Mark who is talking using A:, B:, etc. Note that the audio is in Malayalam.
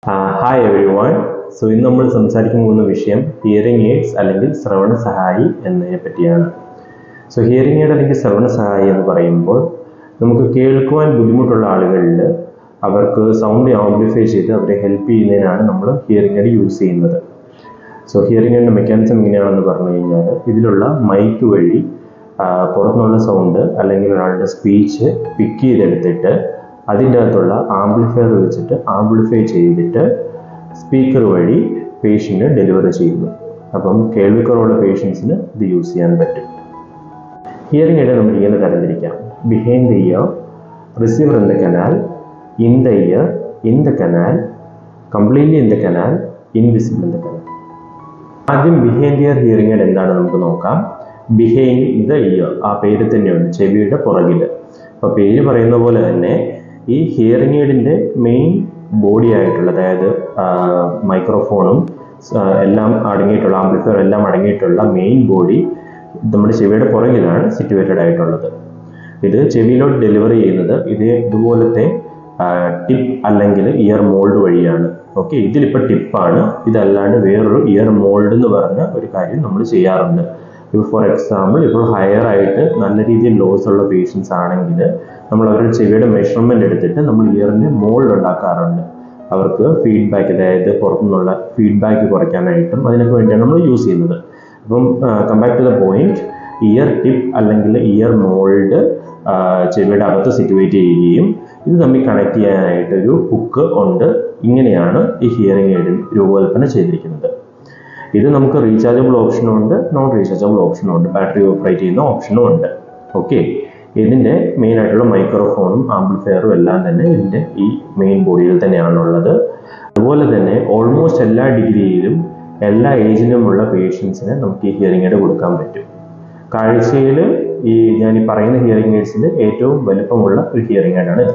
A: Hi every one. സോ ഇന്ന് നമ്മൾ സംസാരിക്കാൻ പോകുന്ന വിഷയം ഹിയറിംഗ് എയ്ഡ്സ് അല്ലെങ്കിൽ ശ്രവണ സഹായി എന്നതിനെ പറ്റിയാണ്. സോ ഹിയറിംഗ് എയ്ഡ് അല്ലെങ്കിൽ ശ്രവണ സഹായി എന്ന് പറയുമ്പോൾ നമുക്ക് കേൾക്കുവാൻ ബുദ്ധിമുട്ടുള്ള ആളുകളിൽ അവർക്ക് സൗണ്ട് ആംപ്ലിഫൈ ചെയ്ത് അവരെ ഹെൽപ്പ് ചെയ്യുന്നതിനാണ് നമ്മൾ ഹിയറിംഗ് എയ്ഡ് യൂസ് ചെയ്യുന്നത്. സോ ഹിയറിംഗ് എയ്ഡിൻ്റെ മെക്കാനിസം എങ്ങനെയാണെന്ന് പറഞ്ഞു കഴിഞ്ഞാൽ ഇതിലുള്ള മൈക്ക് വഴി പുറത്തുനിന്നുള്ള സൗണ്ട് അല്ലെങ്കിൽ ഒരാളുടെ സ്പീച്ച് പിക്ക് ചെയ്തെടുത്തിട്ട് അതിൻ്റെ അകത്തുള്ള ആംപ്ലിഫയർ വെച്ചിട്ട് ആംപ്ലിഫൈ ചെയ്തിട്ട് സ്പീക്കർ വഴി പേഷ്യൻറ്റ് ഡെലിവറി ചെയ്യുന്നു. അപ്പം കേൾവിക്കുറവുള്ള പേഷ്യൻസിന് ഇത് യൂസ് ചെയ്യാൻ പറ്റും. ഹിയറിംഗ് എയ്ഡ് നമുക്ക് ഇങ്ങനെ തരംതിരിക്കാം: behind the ear, receiver in the canal, in the ear, in the canal, completely in the canal, invisible in the canal. ആദ്യം behind the ear hearing aid എന്താണെന്ന് നമുക്ക് നോക്കാം. ബിഹൈൻഡ് ദ ഇയർ, ആ പേര് തന്നെയുണ്ട്, ചെവിയുടെ പുറകിൽ. അപ്പോൾ പേര് പറയുന്ന പോലെ തന്നെ ഈ ഹിയറിംഗ് എയ്ഡിൻ്റെ മെയിൻ ബോഡി ആയിട്ടുള്ള, അതായത് മൈക്രോഫോണും എല്ലാം അടങ്ങിയിട്ടുള്ള, ആംപ്ലിഫയർ എല്ലാം അടങ്ങിയിട്ടുള്ള മെയിൻ ബോഡി നമ്മുടെ ചെവിയുടെ പുറകിലാണ് സിറ്റുവേറ്റഡ് ആയിട്ടുള്ളത്. ഇത് ചെവിയിലോട്ട് ഡെലിവറി ചെയ്യുന്നത് ഇതുപോലത്തെ ടിപ്പ് അല്ലെങ്കിൽ ഇയർ മോൾഡ് വഴിയാണ്. ഓക്കെ, ഇതിലിപ്പോൾ ടിപ്പാണ്, ഇതല്ലാണ്ട് വേറൊരു ഇയർ മോൾഡ് എന്ന് പറഞ്ഞ ഒരു കാര്യം നമ്മൾ ചെയ്യാറുണ്ട്. ഇപ്പോൾ ഫോർ എക്സാമ്പിൾ, ഇപ്പോൾ ഹയർ ആയിട്ട് നല്ല രീതിയിൽ ലോസ് ഉള്ള പേഷ്യൻസ് ആണെങ്കിൽ നമ്മൾ അവരുടെ ചെവിയുടെ മെഷർമെൻ്റ് എടുത്തിട്ട് നമ്മൾ ഇയറിൻ്റെ മോൾഡ് ഉണ്ടാക്കാറുണ്ട്. അവർക്ക് ഫീഡ്ബാക്ക്, അതായത് പുറത്തുനിന്നുള്ള ഫീഡ്ബാക്ക് കുറയ്ക്കാനായിട്ടും അതിനൊക്കെ വേണ്ടിയാണ് നമ്മൾ യൂസ് ചെയ്യുന്നത്. അപ്പം come back to the point, ear tip അല്ലെങ്കിൽ ഇയർ മോൾഡ് ചെവിയുടെ അകത്ത് സിറ്റുവേറ്റ് ചെയ്യുകയും ഇത് തമ്മിൽ കണക്ട് ചെയ്യാനായിട്ടൊരു ഹുക്ക് ഉണ്ട്. ഇങ്ങനെയാണ് ഈ ഹിയറിംഗ് എയ്ഡ് രൂപകൽപ്പന ചെയ്തിരിക്കുന്നത്. ഇത് നമുക്ക് റീചാർജബിൾ ഓപ്ഷനും ഉണ്ട്, നോൺ റീചാർജബിൾ ഓപ്ഷനും ഉണ്ട്, ബാറ്ററി ഓപ്പറേറ്റ് ചെയ്യുന്ന ഓപ്ഷനും ഉണ്ട്. ഓക്കെ, ഇതിൻ്റെ മെയിൻ ആയിട്ടുള്ള മൈക്രോഫോണും ആംപ്ലിഫയറും എല്ലാം തന്നെ ഇതിൻ്റെ ഈ മെയിൻ ബോഡിയിൽ തന്നെയാണുള്ളത്. അതുപോലെ തന്നെ ഓൾമോസ്റ്റ് എല്ലാ ഡിഗ്രിയിലും എല്ലാ ഏജിലുമുള്ള പേഷ്യൻസിന് നമുക്ക് ഈ ഹിയറിംഗ് എയ്ഡ് കൊടുക്കാൻ പറ്റും. കാഴ്ചയിൽ ഞാൻ ഈ പറയുന്ന ഹിയറിംഗ് എയ്ഡ്സിൻ്റെ ഏറ്റവും വലുപ്പമുള്ള ഒരു ഹിയറിംഗ് എയ്ഡാണ് ഇത്.